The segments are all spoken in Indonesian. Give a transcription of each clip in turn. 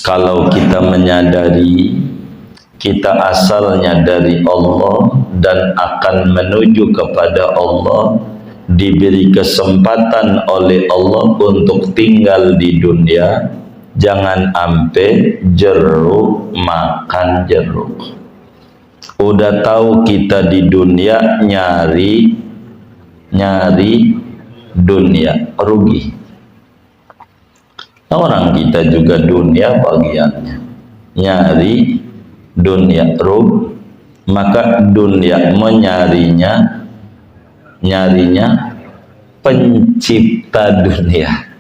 Kalau kita menyadari kita asalnya dari Allah dan akan menuju kepada Allah, diberi kesempatan oleh Allah untuk tinggal di dunia, jangan ampe jeruk makan jeruk. Udah tahu kita di dunia nyari dunia, rugi. Orang kita juga dunia bagiannya nyari dunia, rugi. Maka dunia menyarinya pencipta dunia,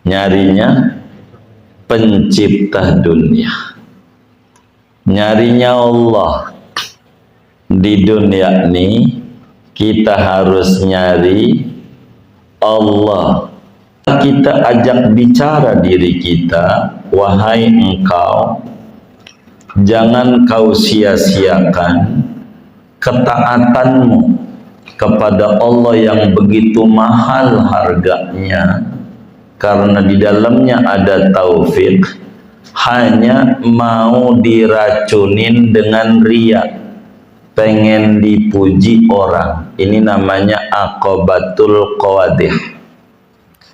nyarinya pencipta dunia, nyarinya Allah. Di dunia ini kita harus nyari Allah. Kita ajak bicara diri kita, wahai engkau, jangan kau sia-siakan ketaatanmu kepada Allah yang begitu mahal harganya, karena di dalamnya ada taufik. Hanya mau diracunin dengan riya, pengen dipuji orang, ini namanya aqobatul qawadih.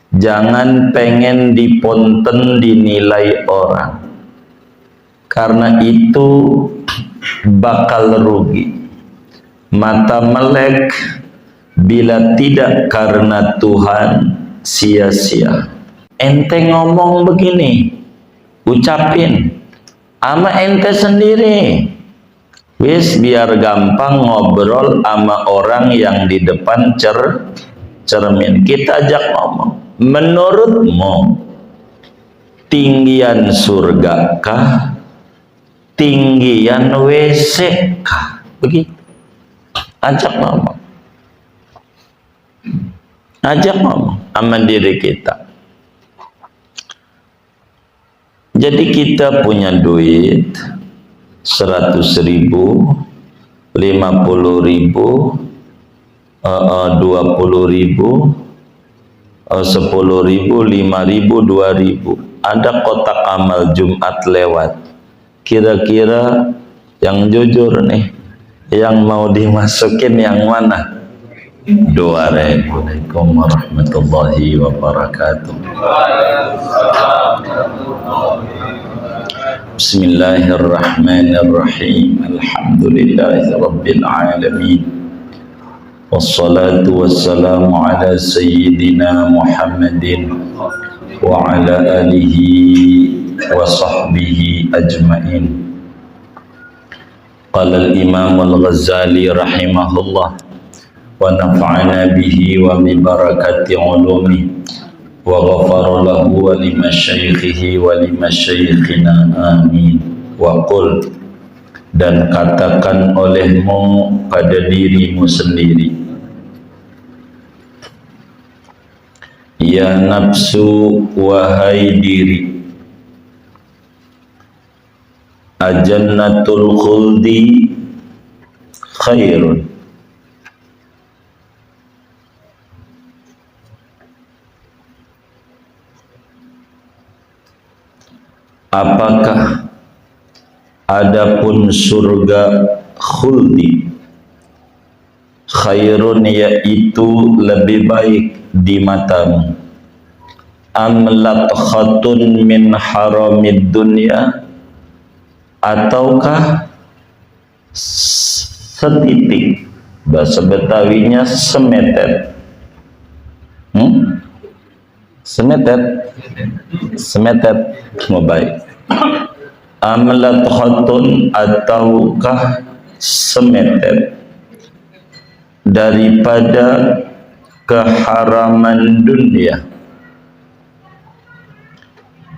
Jangan pengen diponten dinilai orang, karena itu bakal rugi. Mata melek bila tidak karena Tuhan, sia-sia. Ente ngomong begini, ucapin ama ente sendiri, wis biar gampang ngobrol sama orang yang di depan cermin. Kita ajak ngomong, menurutmu tinggian surga kah, tinggian WC kah? Begitu. Ajak ngomong sama diri kita. Jadi kita punya duit 100.000, 50.000, 20.000, 10.000, 5.000, 2.000. Ada kotak amal Jumat lewat. Kira-kira yang jujur nih, yang mau dimasukin yang mana? 2.000. Waalaikumsalam warahmatullahi wabarakatuh. Bismillahirrahmanirrahim. Alhamdulillahirabbil alamin. Wassalatu wassalamu ala sayyidina Muhammadin wa ala alihi wa sahbihi ajmain. Qala al-Imam al-Ghazali rahimahullah wa nafa'ana bihi wa bi barakati ulumi wa ghafara lahu wa li masyaikhihi wa li masyaikhina amin. Wa qul, dan katakan olehmu pada dirimu sendiri, ya nafsu, wahai diri, ajannatul khuldi khairun, apakah adapun surga khuldi khairun, yaitu lebih baik di matamu, amlat khatun min haramid dunya, ataukah setitik, bahasa Betawinya semetet, semetet mau baik, amlat khatun, ataukah semetet daripada keharaman dunia,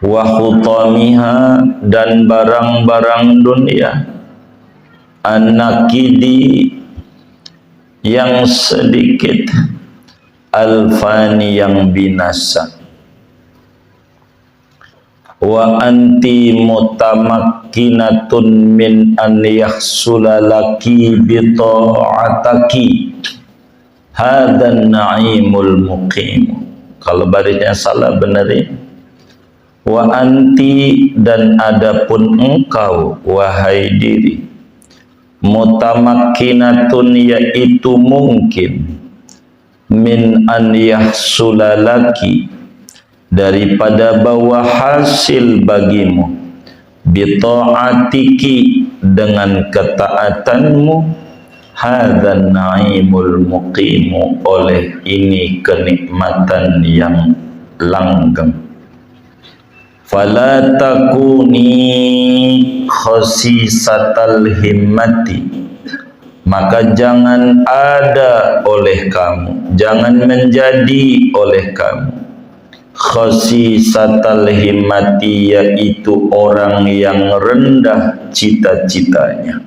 wa khutamiha, dan barang-barang dunia, an-nakidi, yang sedikit, al-fani, yang binasa, wa anti mutamakkinatun min an yahsulalaki bita'ataki hadan na'imul muqim. Kalau barisnya salah benerin. Wa anti, dan adapun engkau wahai diri, mutamakkinatun, yaitu mungkin, min an yahsulalaki, daripada bawa hasil bagimu, bita'atiki, dengan ketaatanmu, hadzan na'imul muqimu, oleh ini kenikmatan yang langgeng. Fala takuni khasisatal himmati, maka jangan ada oleh kamu, jangan menjadi oleh kamu, khasisatal himmati, yaitu orang yang rendah cita-citanya,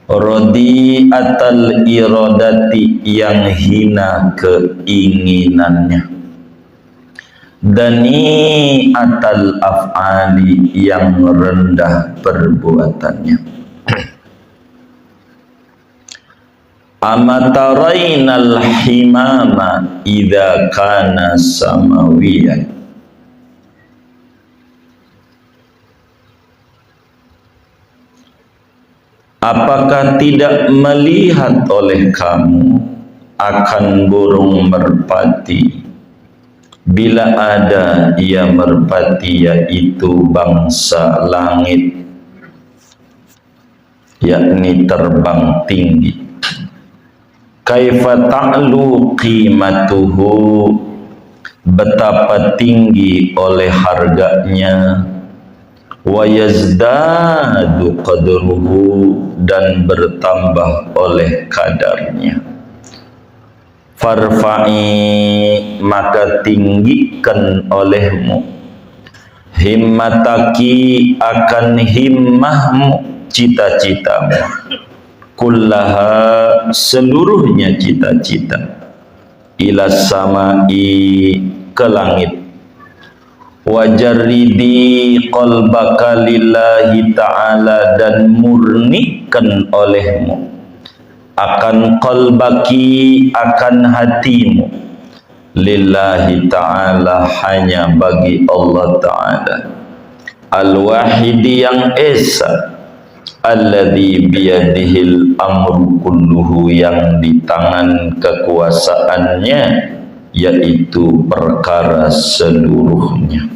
radiatal iradati, yang hina keinginannya, dani atal af'ali, yang rendah perbuatannya. Amatarainal himama idza kana samawiyan, apakah tidak melihat oleh kamu akan burung merpati bila ada ia merpati, yaitu bangsa langit, yakni terbang tinggi. Kaifa ta'lu qimatuhu, betapa tinggi oleh harganya, wa yazdadu qadruhu, dan bertambah oleh kadarnya. Farfa'i, maka tinggikan olehmu, himmataki, akan himmahmu, cita-citamu, kullaha, seluruhnya cita-cita, ila samai, ke langit, wajarridi qalbaka lillahi ta'ala, dan murnikan olehmu akan qalbaki, akan hatimu, lillahi ta'ala, hanya bagi Allah ta'ala, al-wahidi, yang esa, alladhi biyadihil amru kulluhu, yang di tangan kekuasaannya yaitu perkara seluruhnya.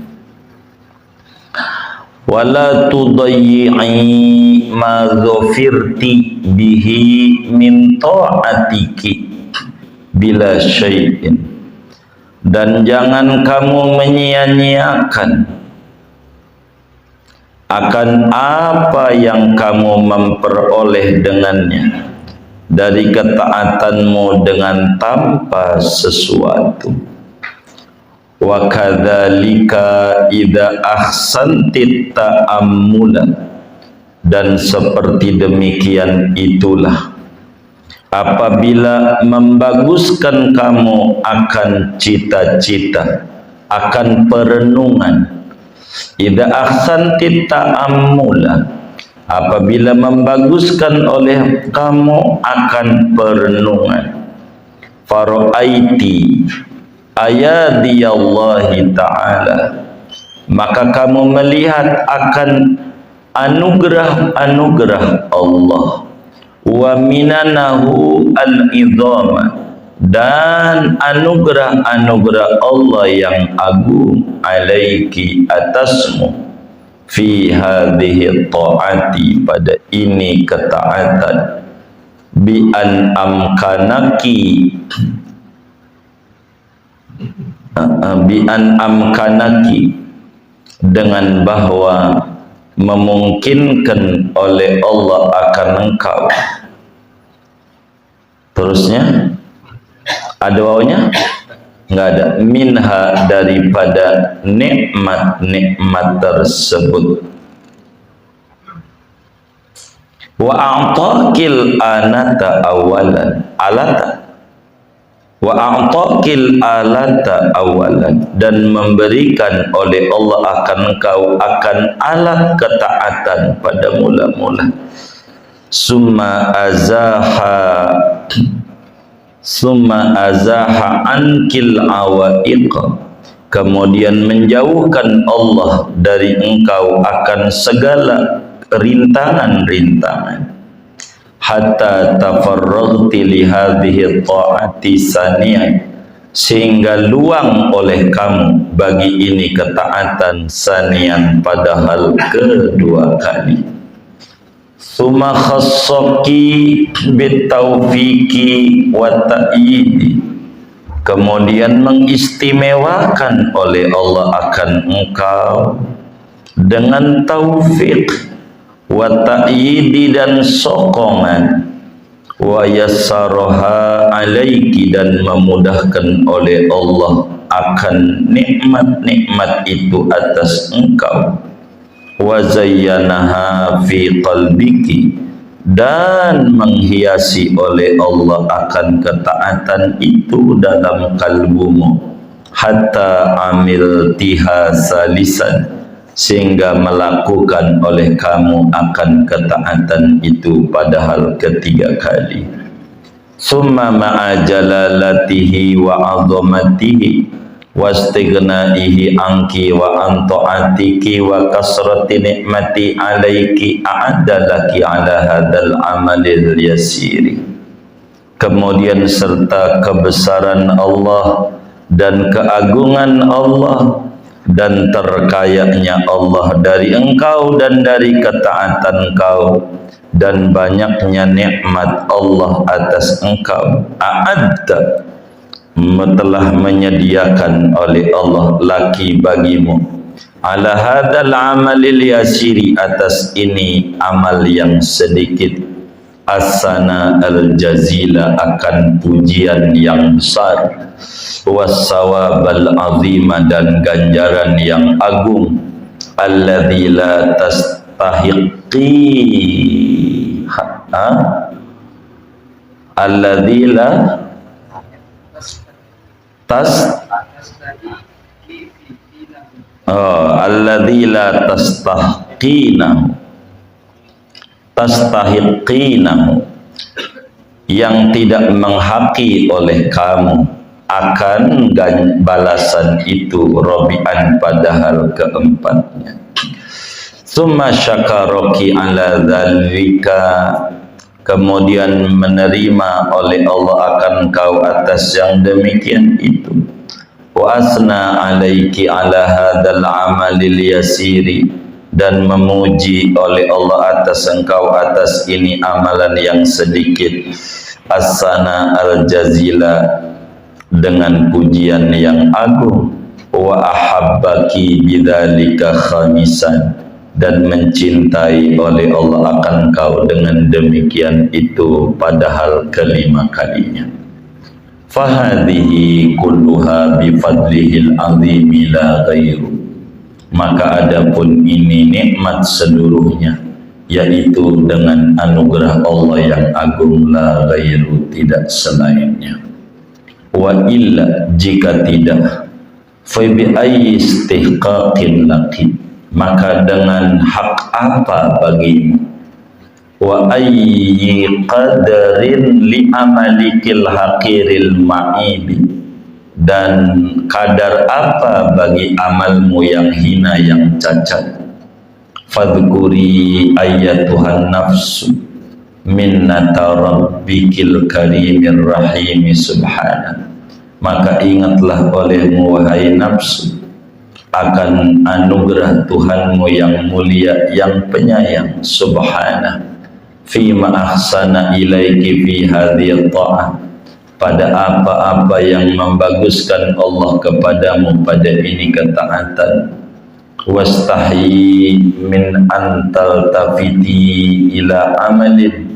Wala tudayyi'i ma dhafirti bihi min ta'atiki bila syai'in, dan jangan kamu menyia-nyiakan akan apa yang kamu memperoleh dengannya dari ketaatanmu dengan tanpa sesuatu. Wa kadzalika idza ahsantit ta'ammula, dan seperti demikian itulah apabila membaguskan kamu akan cita-cita, akan perenungan. Idza ahsantit ta'ammula, apabila membaguskan oleh kamu akan perenungan. Fara'aiti ayadiyallahi ta'ala, maka kamu melihat akan anugerah-anugerah Allah, wa minanahu al-idhama, dan anugerah-anugerah Allah yang agung, alaiki, atasmu, fi hadhihi ta'ati, pada ini ketaatan, bi an amkanaki, dengan bahwa memungkinkan oleh Allah akan engkau. Terusnya ada wawunya? Enggak ada. Minha, daripada nikmat-nikmat tersebut. Wa a'taqil anata awalan, alata, wa a'taqil alata awalan, dan memberikan oleh Allah akan engkau akan alat ketaatan pada mula-mula. Summa azaha ankil awaiq, kemudian menjauhkan Allah dari engkau akan segala rintangan-rintangan, hatta tafarraghti li hadhihi ta'ati saniyah, sehingga luang oleh kamu bagi ini ketaatan sanian padahal kedua kali. Summa khassaki bitaufiqi wa ta'yidi, kemudian mengistimewakan oleh Allah akan engkau dengan taufik wa ta'yidi dan sokongan, wa yassaraha alaiki dan memudahkan oleh Allah akan nikmat-nikmat itu atas engkau, wa zayyanaha fi qalbiki, dan menghiasi oleh Allah akan ketaatan itu dalam kalbumu, hatta amil tiha salisan, sehingga melakukan oleh kamu akan ketaatan itu padahal ketiga kali. Summa ma'a jalalatihi wa azamatihi wastighnaihi anki wa antaatiki wa kasrati nikmati alaiki a'adalaki ala hadal amalil yasiri. Kemudian serta kebesaran Allah dan keagungan Allah dan terkayanya Allah dari engkau dan dari ketaatan engkau dan banyaknya nikmat Allah atas engkau, a'adda, telah menyediakan oleh Allah laki bagimu, ala hadzal amalil yasiri, atas ini amal yang sedikit, asana al jazila, akan pujian yang besar, wassawabal azima, dan ganjaran yang agung, alladzi la tastahiqi, alladzi la alladzi la tastahiqinahu, yang tidak menghaki oleh kamu akan balasan itu, robi'an, padahal keempatnya. Summa syakaraki ala dzalika, kemudian menerima oleh Allah akan kau atas yang demikian itu, wa asna alaiki ala hadzal amalil yasiri, dan memuji oleh Allah atas engkau atas ini amalan yang sedikit, asana al jazila, dengan pujian yang agung, wa ahabbaki bidzalika khamisan, dan mencintai oleh Allah akan kau dengan demikian itu padahal kelima kalinya. Fahadhihi kulluha bifadlihil azimi la ghairu, maka adapun ini nikmat seluruhnya, yaitu dengan anugerah Allah yang agung, la ghairu, tidak selainnya. Wa illa, jika tidak, fa bi ayyi istihqaqin laki, maka dengan hak apa bagimu, wa ayyi qadarin li amalikil haqiril ma'ibi, dan kadar apa bagi amalmu yang hina, yang cacat. Fadhkuri ayyatuhan nafsu minnata rabbikil karimir rahimi subhana, maka ingatlah olehmu wahai nafsu akan anugerah Tuhanmu yang mulia, yang penyayang, subhana, fima ahsana ilaiki fi hadhihi ta'ah, pada apa-apa yang membaguskan Allah kepadamu pada ini ketaatan, wastahyi min antal tafiti ila amalin,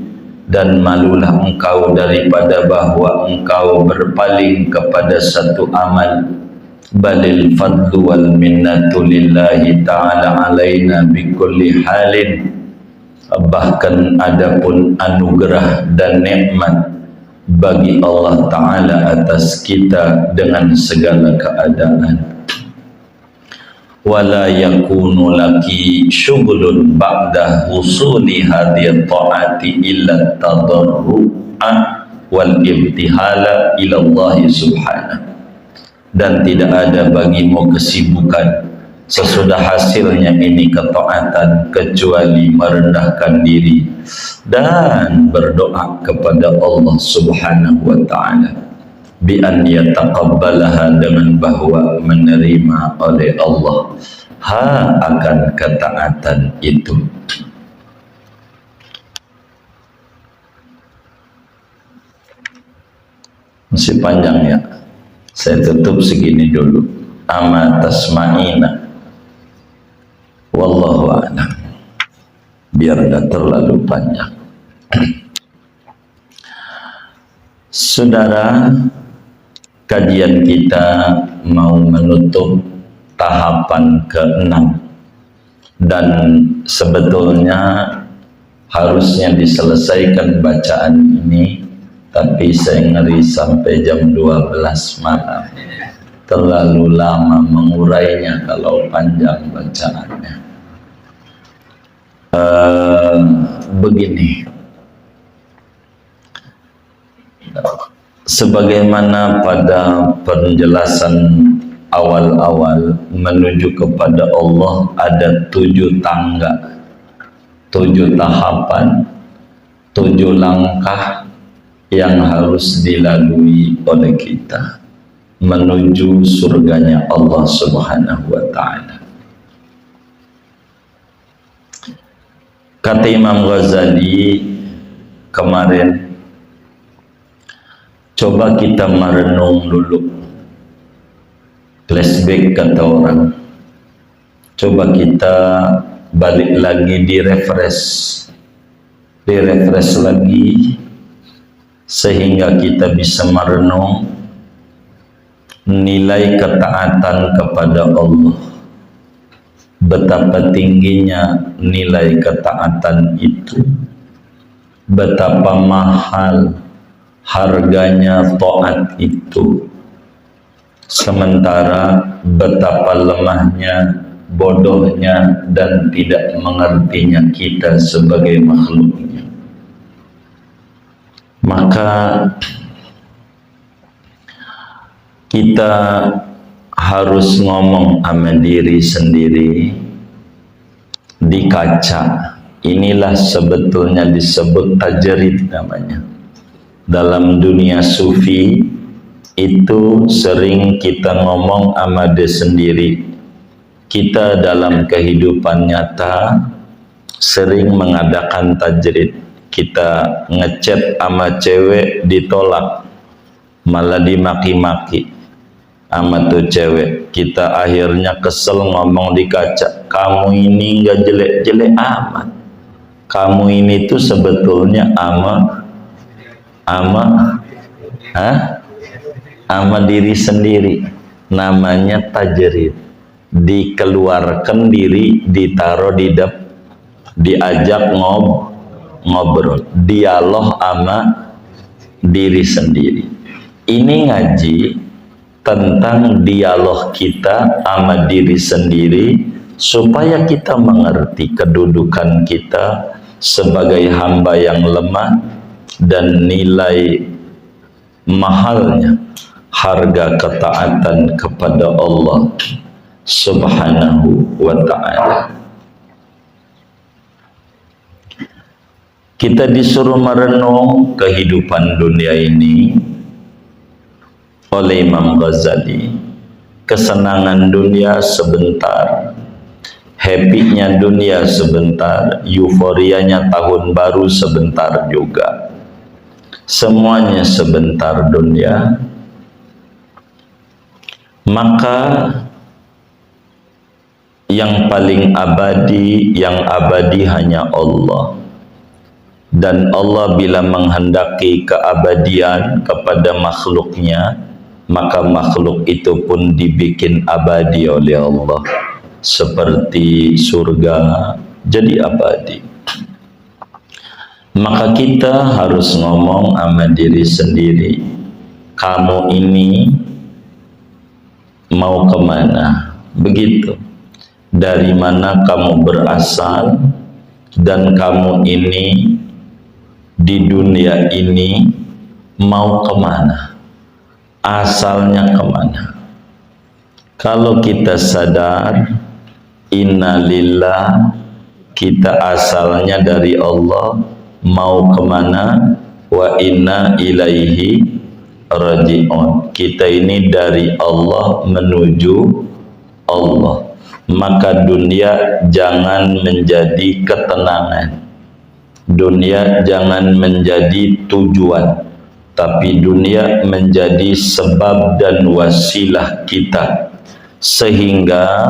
dan malulah engkau daripada bahwa engkau berpaling kepada satu amal, balil fadlu wal minnatu lillahi ta'ala alaina bikulli halin, bahkan adapun anugerah dan nikmat bagi Allah Ta'ala atas kita dengan segala keadaan. Wala yakunu laki syughlun ba'da husuli hadhihi ta'ati illa tadarru'a wal ibtihala ila Allah subhanahu, dan tidak ada bagimu kesibukan sesudah hasilnya ini ketaatan kecuali merendahkan diri dan berdoa kepada Allah Subhanahu wa taala bi an yataqabbalaha, dengan bahwa menerima oleh Allah akan ketaatan itu. Masih panjang ya, saya tutup segini dulu. Ama tasma'ina, wallahu a'lam, biar gak terlalu panjang. Saudara, kajian kita mau menutup tahapan ke-6, dan sebetulnya harusnya diselesaikan bacaan ini, tapi saya ngeri sampai jam 12 malam, terlalu lama mengurainya kalau panjang bacaannya. Begini, sebagaimana pada penjelasan awal-awal, menuju kepada Allah ada 7 tangga, 7 tahapan, 7 langkah yang harus dilalui oleh kita menuju surganya Allah Subhanahu wa ta'ala. Kata Imam Ghazali kemarin, coba kita merenung dulu, flashback kata orang, coba kita balik lagi, direfresh lagi, sehingga kita bisa merenung nilai ketaatan kepada Allah, betapa tingginya nilai ketaatan itu, betapa mahal harganya taat itu, sementara betapa lemahnya, bodohnya, dan tidak mengertinya kita sebagai makhluknya. Maka kita harus ngomong sama diri sendiri di kaca. Inilah sebetulnya disebut tajrid namanya. Dalam dunia sufi itu sering kita ngomong sama diri sendiri. Kita dalam kehidupan nyata sering mengadakan tajrid. Kita ngechat sama cewek ditolak, malah dimaki-maki sama tuh cewek. Kita akhirnya kesel ngomong di kaca, kamu ini nggak jelek-jelek amat, kamu ini tuh sebetulnya ama diri sendiri. Namanya tajrid, dikeluarkan diri, ditaruh diajak ngobrol, dialog sama diri sendiri. Ini ngaji tentang dialog kita sama diri sendiri, supaya kita mengerti kedudukan kita sebagai hamba yang lemah dan nilai mahalnya harga ketaatan kepada Allah Subhanahu wa ta'ala. Kita disuruh merenung kehidupan dunia ini oleh Imam Ghazali. Kesenangan dunia sebentar, happy-nya dunia sebentar, euforianya tahun baru sebentar juga. Semuanya sebentar dunia. Maka yang paling abadi, yang abadi hanya Allah. Dan Allah bila menghendaki keabadian kepada makhluknya, maka makhluk itu pun dibikin abadi oleh Allah, seperti surga jadi abadi. Maka kita harus ngomong sama diri sendiri, kamu ini mau kemana? Begitu. Dari mana kamu berasal, dan kamu ini di dunia ini mau kemana, asalnya kemana. Kalau kita sadar inna lillah, kita asalnya dari Allah, mau kemana, wa inna ilaihi raji'un, kita ini dari Allah menuju Allah. Maka dunia jangan menjadi ketenangan, dunia jangan menjadi tujuan, tapi dunia menjadi sebab dan wasilah kita, sehingga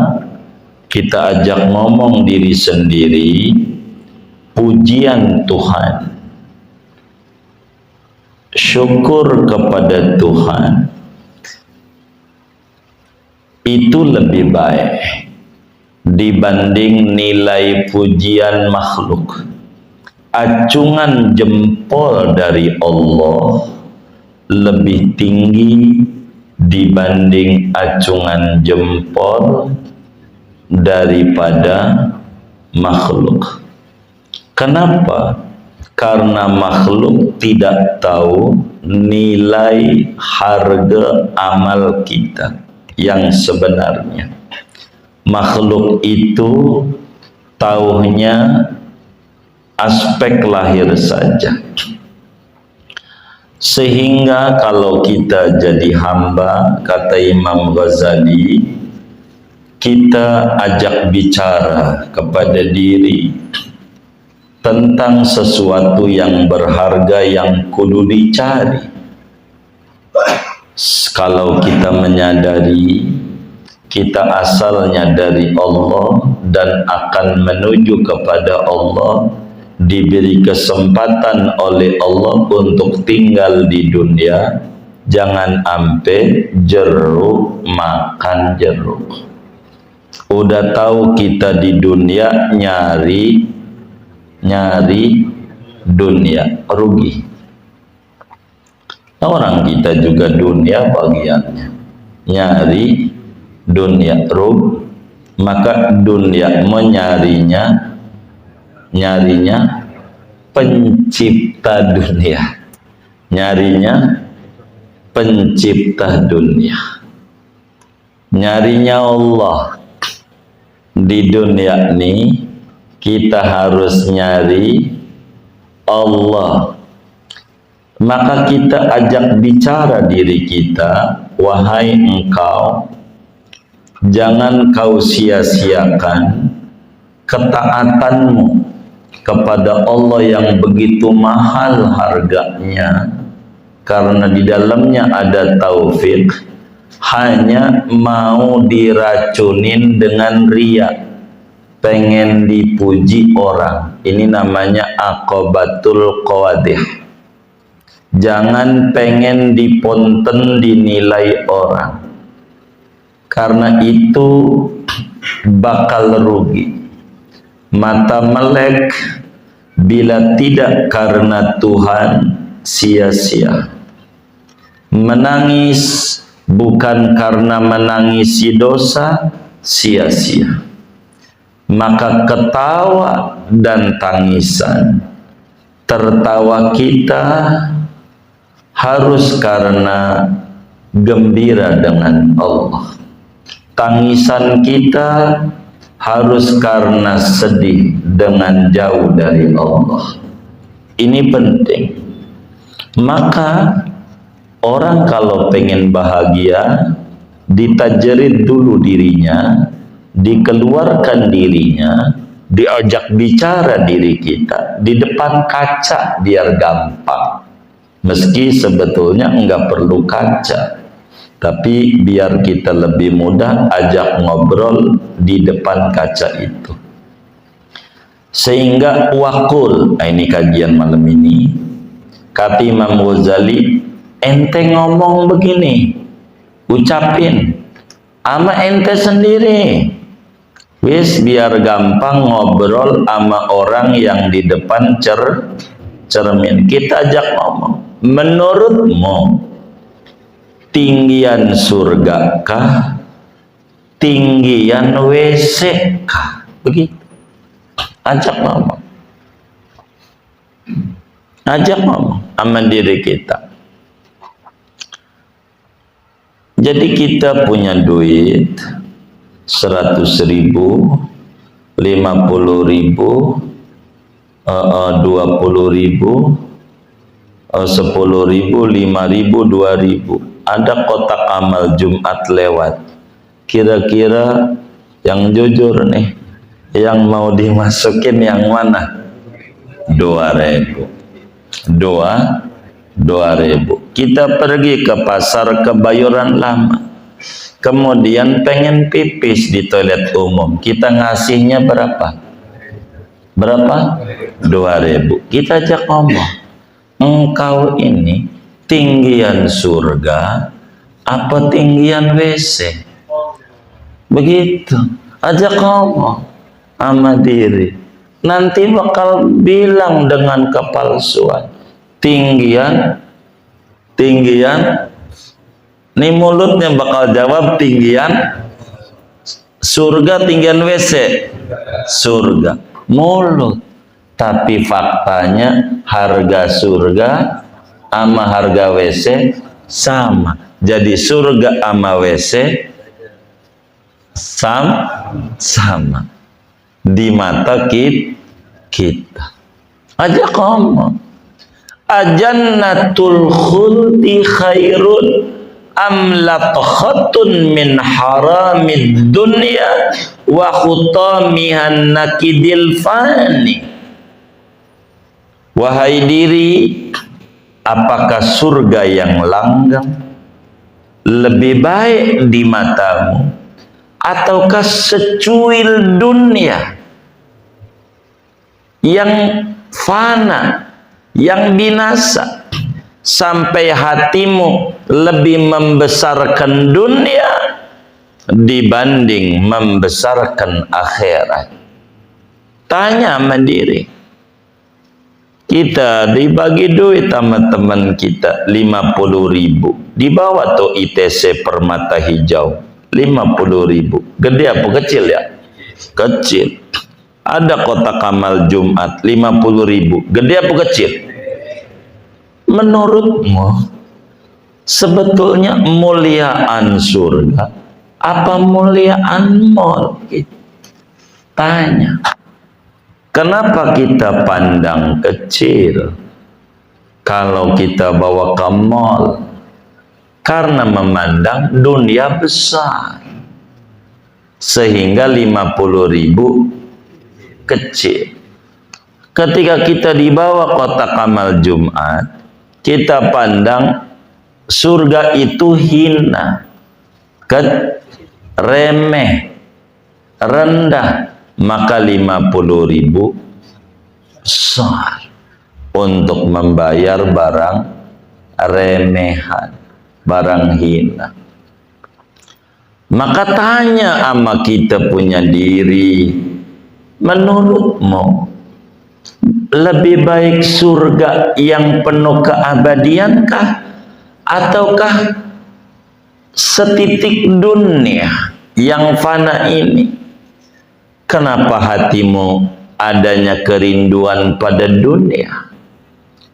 kita ajak ngomong diri sendiri, pujian Tuhan, syukur kepada Tuhan, itu lebih baik dibanding nilai pujian makhluk. Acungan jempol dari Allah lebih tinggi dibanding acungan jempol daripada makhluk. Kenapa? Karena makhluk tidak tahu nilai harga amal kita yang sebenarnya. Makhluk itu taunya aspek lahir saja. Sehingga kalau kita jadi hamba, kata Imam Ghazali, kita ajak bicara kepada diri tentang sesuatu yang berharga yang kudu dicari. Kalau kita menyadari kita asalnya dari Allah dan akan menuju kepada Allah, diberi kesempatan oleh Allah untuk tinggal di dunia, jangan ampe jeruk makan jeruk. Udah tahu kita di dunia nyari dunia, rugi. Orang kita juga dunia bagiannya, nyari dunia, rugi. Maka dunia menyarinya, nyarinya pencipta dunia, nyarinya pencipta dunia, nyarinya Allah. Di dunia ini kita harus nyari Allah. Maka kita ajak bicara diri kita, wahai engkau, jangan kau sia-siakan ketaatanmu kepada Allah yang begitu mahal harganya, karena di dalamnya ada taufik. Hanya mau diracunin dengan riya, pengen dipuji orang, ini namanya aqobatul qawadih. Jangan pengen diponten dinilai orang, karena itu bakal rugi. Mata melek bila tidak karena Tuhan, sia-sia. Menangis bukan karena menangisi dosa, sia-sia. Maka ketawa dan tangisan, tertawa kita harus karena gembira dengan Allah, tangisan kita harus karena sedih dengan jauh dari Allah. Ini penting. Maka orang kalau pengen bahagia, ditajrid dulu dirinya, dikeluarkan dirinya, diajak bicara diri kita di depan kaca biar gampang. Meski sebetulnya enggak perlu kaca, tapi biar kita lebih mudah ajak ngobrol di depan kaca itu. Sehingga wakul, ini kajian malam ini, kata Imam Ghazali, ente ngomong begini, ucapin ama ente sendiri, wis biar gampang ngobrol sama orang yang di depan cermin. Kita ajak ngomong, menurutmu tinggian surga kah, tinggian WC kah? Begitu. Ajak ngomong, ajak ngomong sama diri kita. Jadi kita punya duit 100.000, 50.000, 20.000, 10.000, 5.000, 2.000. Ada kotak amal Jumat lewat. Kira-kira yang jujur nih, yang mau dimasukin yang mana? 2.000. 2.000. Kita pergi ke pasar Kebayoran Lama, kemudian pengen pipis di toilet umum, kita ngasihnya berapa? 2.000. Kita ajak ngomong, engkau ini tinggian surga apa tinggian WC? Begitu, ajak ngomong sama diri. Nanti bakal bilang dengan kepalsuan, tinggian, nih mulutnya bakal jawab tinggian surga, tinggian WC, surga, mulut. Tapi faktanya harga surga sama harga WC sama. Jadi surga sama WC sama di mata kita. Ajak ngomong, ajannatul khuldi khairun am latkhatun min haramid dunya wa khutamihan nakidil fani. Wahai diri, apakah surga yang langgeng lebih baik di matamu, ataukah secuil dunia yang fana, yang binasa, sampai hatimu lebih membesarkan dunia dibanding membesarkan akhirat? Tanya sama diri. Kita dibagi duit sama teman kita 50.000, dibawa tuh ITC Permata Hijau 50.000. Gede apa kecil ya? Kecil. Ada kotak amal Jumat 50.000. Gede apa kecil? Menurutmu sebetulnya muliaan surga apa muliaan mall? Tanya. Kenapa kita pandang kecil kalau kita bawa ke mall? Karena memandang dunia besar, sehingga 50.000 kecil. Ketika kita dibawa kotak amal Jumat, kita pandang surga itu hina, remeh, rendah. Maka 50.000 besar untuk membayar barang remehan, barang hina. Maka tanya sama kita punya diri, menurutmu lebih baik surga yang penuh keabadiankah, ataukah setitik dunia yang fana ini? Kenapa hatimu adanya kerinduan pada dunia,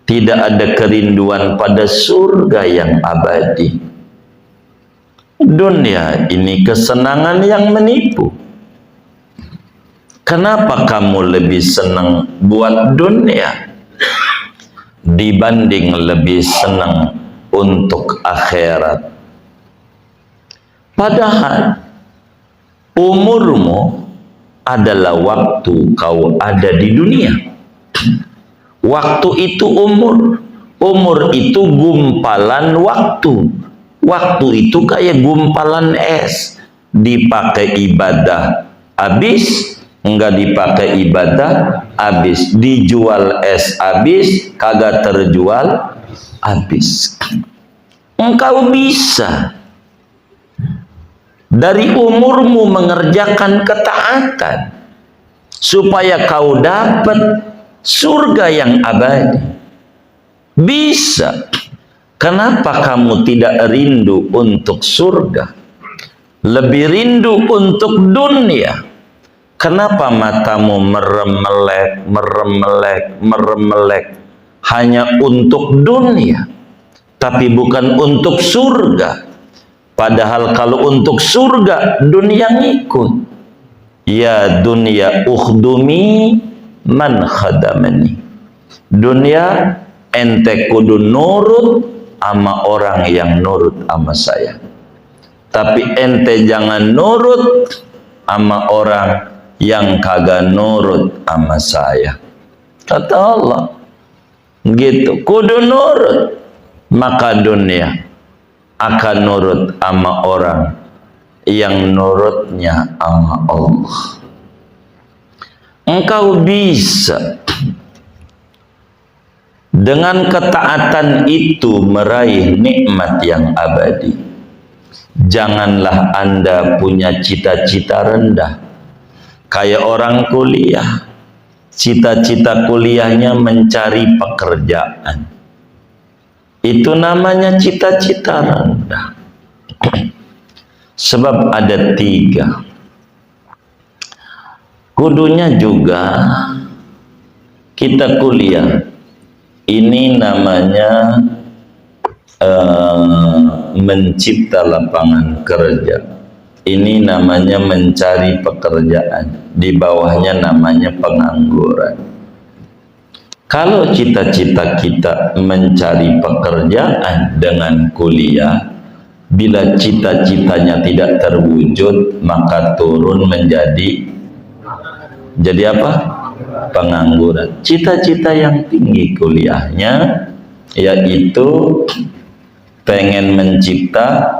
tidak ada kerinduan pada surga yang abadi? Dunia ini kesenangan yang menipu. Kenapa kamu lebih senang buat dunia dibanding lebih senang untuk akhirat? Padahal umurmu adalah waktu kau ada di dunia. Waktu itu umur. Umur itu gumpalan waktu. Waktu itu kayak gumpalan es. Dipakai ibadah habis, enggak dipakai ibadah habis. Dijual es habis, kagak terjual habis. Engkau bisa dari umurmu mengerjakan ketaatan supaya kau dapat surga yang abadi. Bisa. Kenapa kamu tidak rindu untuk surga, lebih rindu untuk dunia? Kenapa matamu meremelek hanya untuk dunia, tapi bukan untuk surga? Padahal kalau untuk surga, dunia ngikut. Ya dunia ukhdumi man khadamani. Dunia ente kudu nurut sama orang yang nurut sama saya. Tapi ente jangan nurut sama orang yang kagak nurut sama saya. Kata Allah. Gitu. Kudu nurut. Maka dunia akan nurut sama orang yang nurutnya sama Allah. Engkau bisa dengan ketaatan itu meraih nikmat yang abadi. Janganlah Anda punya cita-cita rendah. Kayak orang kuliah. Cita-cita kuliahnya mencari pekerjaan. Itu namanya cita-cita rendah. Sebab ada 3. Kudunya juga kita kuliah. Ini namanya mencipta lapangan kerja. Ini namanya mencari pekerjaan. Di bawahnya namanya pengangguran. Kalau cita-cita kita mencari pekerjaan dengan kuliah, bila cita-citanya tidak terwujud, maka turun menjadi apa? Pengangguran. Cita-cita yang tinggi kuliahnya, yaitu pengen mencipta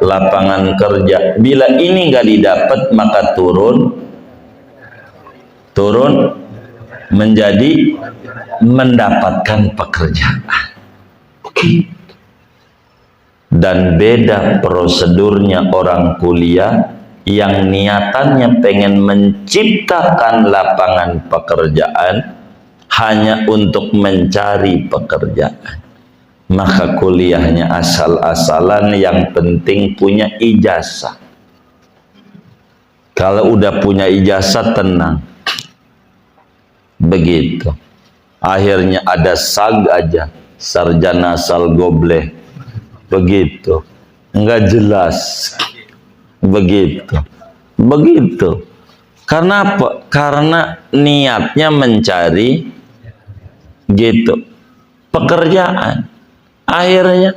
lapangan kerja. Bila ini nggak didapat, maka turun menjadi mendapatkan pekerjaan. Dan beda prosedurnya orang kuliah yang niatannya pengen menciptakan lapangan pekerjaan hanya untuk mencari pekerjaan. Maka kuliahnya asal-asalan, yang penting punya ijazah. Kalau udah punya ijazah tenang. Begitu. Akhirnya ada sag aja, sarjana asal gobleh. Begitu. Enggak jelas. Begitu. Karena apa? Karena niatnya mencari gitu pekerjaan. Akhirnya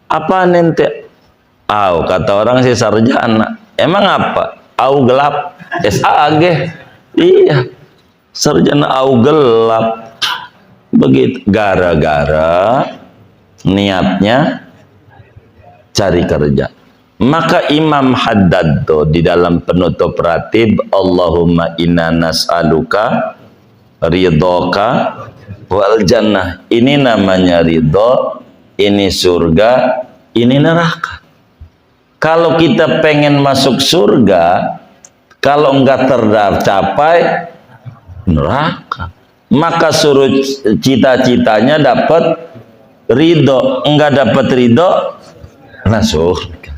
apa nanti? Kata orang si sarjana. Emang apa? Gelap. SAG. Iya. Sarjana gelap. Begitu. Gara-gara niatnya cari kerja. Maka Imam Haddad di dalam penutup ratib, Allahumma inna nas'aluka ridhoka wal jannah. Ini namanya ridho, ini surga, ini neraka. Kalau kita pengen masuk surga, kalau enggak tercapai neraka. Maka suruh cita-citanya dapat ridho, enggak dapat ridho, nah surga.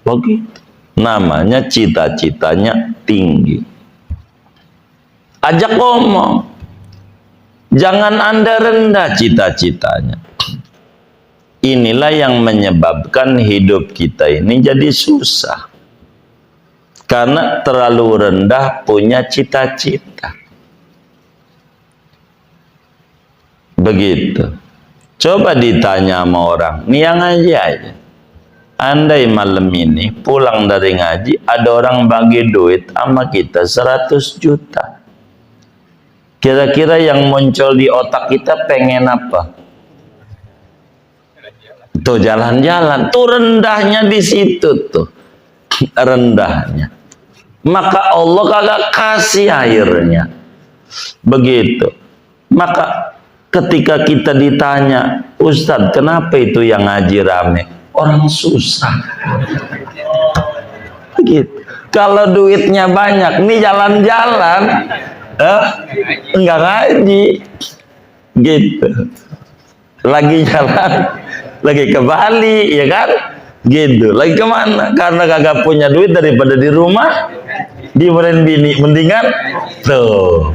Begitu. Namanya cita-citanya tinggi. Ajak ngomong. Jangan Anda rendah cita-citanya. Inilah yang menyebabkan hidup kita ini jadi susah. Karena terlalu rendah punya cita-cita. Begitu. Coba ditanya sama orang, nih yang ngaji aja. Andai malam ini pulang dari ngaji, ada orang bagi duit sama kita 100 juta. Kira-kira yang muncul di otak kita pengen apa? Tuh jalan-jalan. Tuh rendahnya di situ tuh. Rendahnya. Maka Allah kagak kasih airnya. Begitu. Maka ketika kita ditanya, Ustadz, kenapa itu yang ngaji rame? Orang susah. Begitu. Kalau duitnya banyak, nih jalan-jalan, enggak ngaji. Gitu. Lagi jalan, lagi ke Bali, ya kan? Gitu. Lagi kemana? Karena kagak punya duit, daripada di rumah dimarahin bini, mendingan tuh.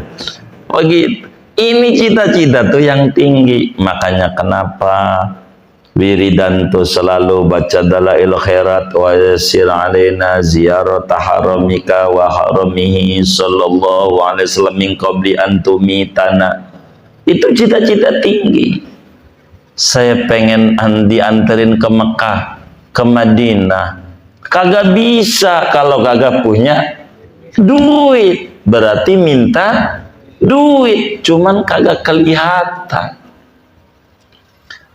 Begitu. Ini cita-cita tuh yang tinggi. Makanya kenapa wiridan tuh selalu baca dalail khairat wa yassir alaina ziyarata haramika wa haramihi sallallahu alaihi wasallam min qabli an tumitana. Itu cita-cita tinggi. Saya pengen dianterin ke Mekah, ke Madinah. Kagak bisa kalau kagak punya duit. Berarti minta duit, cuman kagak kelihatan.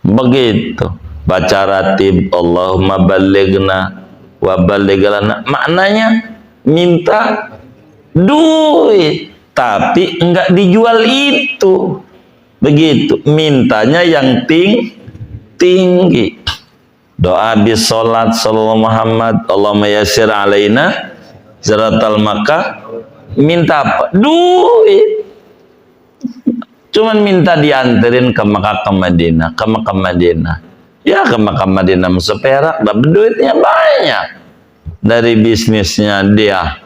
Begitu. Baca ratib Allahumma balighna wa balighana. Maknanya minta duit, tapi enggak dijual itu. Begitu, mintanya yang tinggi. Doa habis sholat sallallahu Muhammad, Allahumma yassir alaina zaratal Makkah. Minta apa? Duit. Cuman minta dianterin ke Makkah ke Madinah, ke Makkah Madinah. Ya ke Makkah Madinah seperak, dapat duitnya banyak dari bisnisnya dia.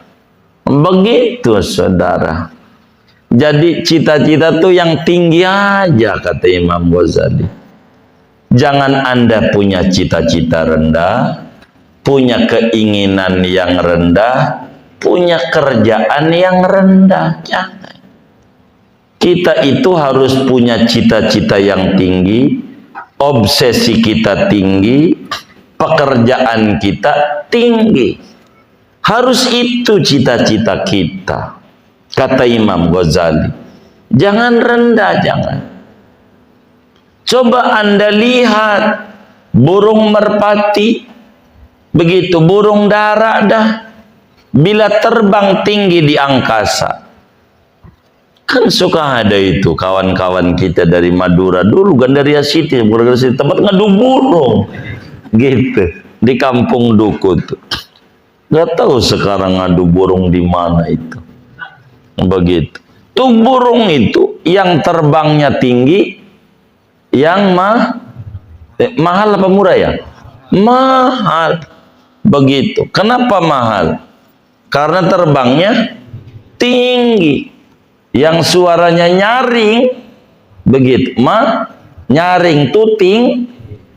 Begitu saudara. Jadi cita-cita tuh yang tinggi aja kata Imam Ghazali. Jangan Anda punya cita-cita rendah, punya keinginan yang rendah, punya kerjaan yang rendah. Jangan. Kita itu harus punya cita-cita yang tinggi, obsesi kita tinggi, pekerjaan kita tinggi. Harus itu cita-cita kita. Kata Imam Ghazali, jangan rendah, jangan. Coba Anda lihat burung merpati, begitu burung dara dah, bila terbang tinggi di angkasa. Kan suka ada itu kawan-kawan kita dari Madura dulu, Gandaria City, tempat ngadu burung, gitu di Kampung Duku tuh. Gak tahu sekarang ngadu burung di mana itu. Begitu. Tuh burung itu yang terbangnya tinggi, yang mahal apa murah ya? Mahal. Begitu. Kenapa mahal? Karena terbangnya tinggi. Yang suaranya nyaring. Begitu. Nyaring tuh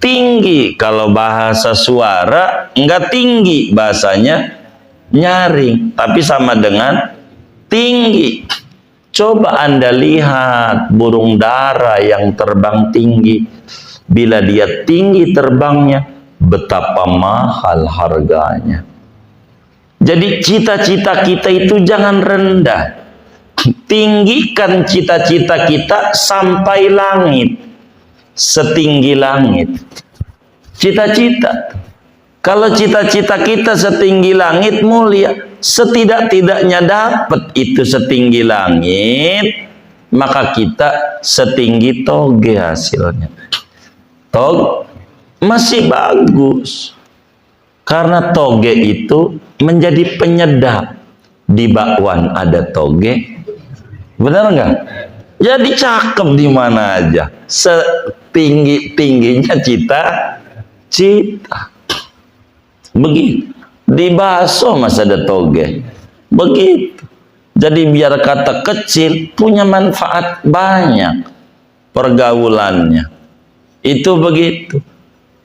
tinggi. Kalau bahasa suara enggak tinggi, bahasanya nyaring, tapi sama dengan tinggi. Coba Anda lihat burung dara yang terbang tinggi. Bila dia tinggi terbangnya, betapa mahal harganya. Jadi cita-cita kita itu jangan rendah. Tinggikan cita-cita kita sampai langit. Setinggi langit. Cita-cita. Kalau cita-cita kita setinggi langit mulia, setidak-tidaknya dapat itu setinggi langit, maka kita setinggi toge hasilnya. Masih bagus. Karena toge itu menjadi penyedap. Di bakwan ada toge. Benar nggak? Jadi cakep di mana aja. Setinggi-tingginya cita-cita. Begitu. Di bakso masih ada toge. Begitu. Jadi biar kata kecil punya manfaat banyak pergaulannya. Itu begitu.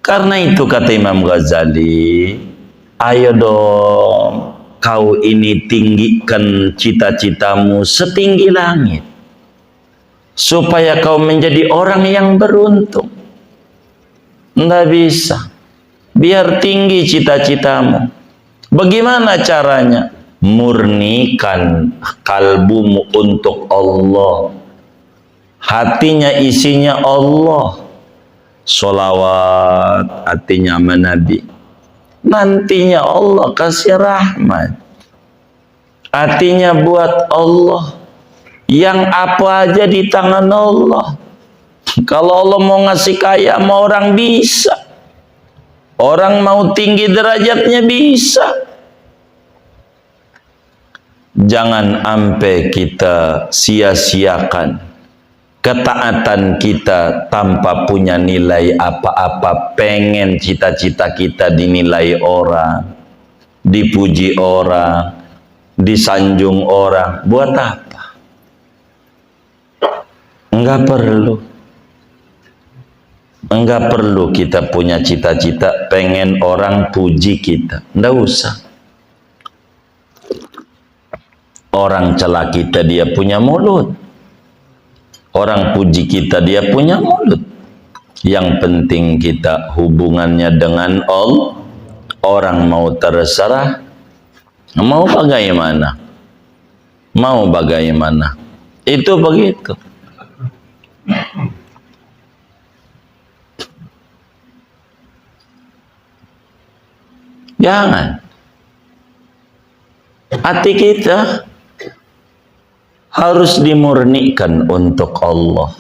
Karena itu kata Imam Ghazali, ayo dong kau ini tinggikan cita-citamu setinggi langit. Supaya kau menjadi orang yang beruntung. Nggak bisa. Biar tinggi cita-citamu. Bagaimana caranya? Murnikan kalbumu untuk Allah. Hatinya isinya Allah. Sholawat hatinya sama Nabi. Nantinya Allah kasih rahmat. Hatinya buat Allah. Yang apa aja di tangan Allah. Kalau Allah mau ngasih kaya sama orang bisa. Orang mau tinggi derajatnya bisa. Jangan sampai kita sia-siakan ketaatan kita tanpa punya nilai apa-apa. Pengen cita-cita kita dinilai orang, dipuji orang, disanjung orang. Buat apa? Enggak perlu. Enggak perlu kita punya cita-cita pengen orang puji kita. Enggak usah. Orang celah kita dia punya mulut. Orang puji kita dia punya mulut. Yang penting kita hubungannya dengan Allah. Orang mau terserah. Mau bagaimana? Mau bagaimana? Itu begitu. Jangan. Hati kita harus dimurnikan untuk Allah.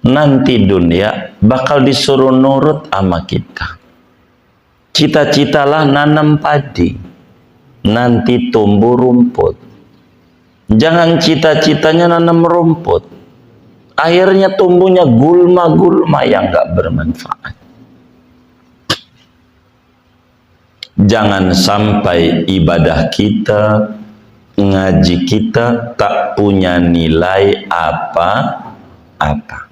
Nanti dunia bakal disuruh nurut sama kita. Cita-citalah nanam padi. Nanti tumbuh rumput. Jangan cita-citanya nanam rumput. Akhirnya tumbuhnya gulma-gulma yang gak bermanfaat. Jangan sampai ibadah kita, ngaji kita tak punya nilai apa-apa.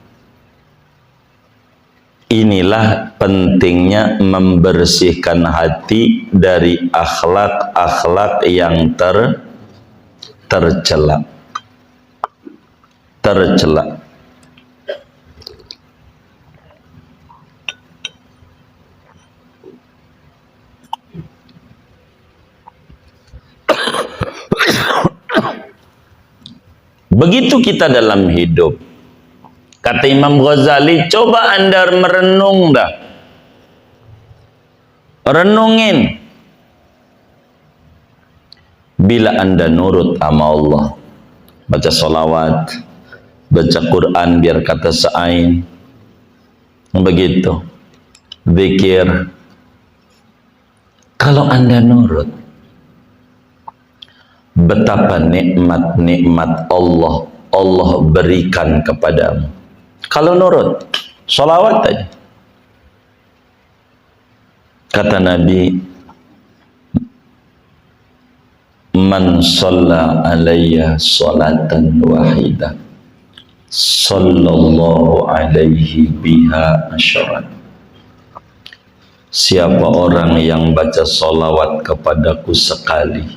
Inilah pentingnya membersihkan hati dari akhlak-akhlak yang tercela. Begitu kita dalam hidup. Kata Imam Ghazali, coba Anda merenung dah. Renungin. Bila Anda nurut sama Allah, baca salawat, baca Quran biar kata seain, begitu. Zikir. Kalau Anda nurut, betapa nikmat-nikmat Allah berikan kepadamu. Kalau nurut, salawat aja. Kata Nabi, man shalla alayya salatan wahidah sallallahu alaihi biha asyarat. Siapa orang yang baca salawat kepadaku sekali,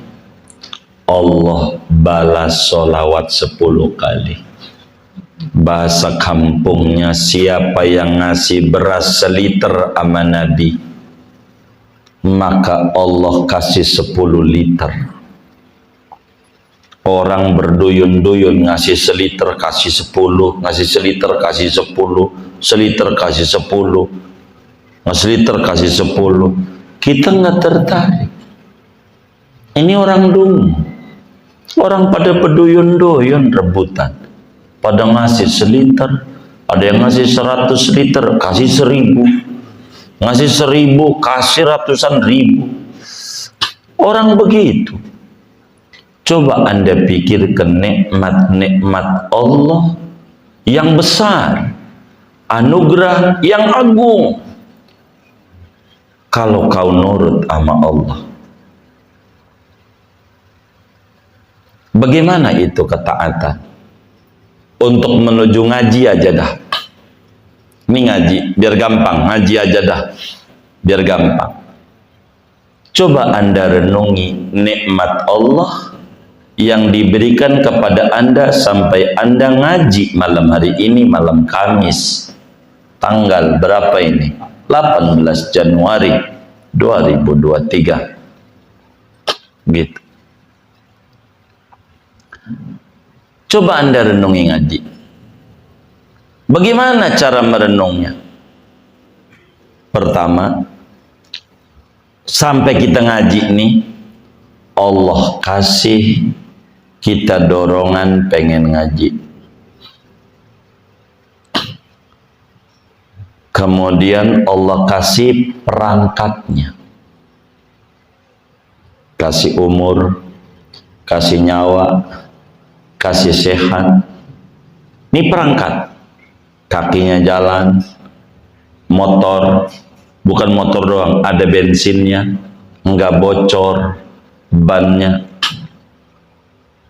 Allah balas salawat 10 kali. Bahasa kampungnya, siapa yang ngasih beras seliter sama Nabi, maka Allah kasih 10 liter. Orang berduyun-duyun ngasih seliter kasih 10, ngasih seliter kasih 10, seliter kasih 10, seliter kasih 10. Kita nggak tertarik. Ini orang dungu. Orang pada berduyun-duyun rebutan. Pada ngasih seliter, ada yang ngasih 100 liter, kasih 1000, ngasih 1000, kasih ratusan ribu. Orang begitu. Coba Anda pikirkan nikmat-nikmat Allah yang besar, anugerah yang agung. Kalau kau nurut sama Allah, bagaimana itu ketaatan? Untuk menuju ngaji aja dah. Ini ngaji, biar gampang. Ngaji aja dah, biar gampang. Coba Anda renungi nikmat Allah yang diberikan kepada Anda sampai Anda ngaji malam hari ini, malam Kamis. Tanggal berapa ini? 18 Januari 2023. Gitu. Coba Anda renungi ngaji. Bagaimana cara merenungnya? Pertama, sampai kita ngaji nih, Allah kasih kita dorongan pengen ngaji. Kemudian Allah kasih perangkatnya. Kasih umur, kasih nyawa, kasih sehat. Ini perangkat. Kakinya jalan, motor, bukan motor doang, ada bensinnya, enggak bocor bannya,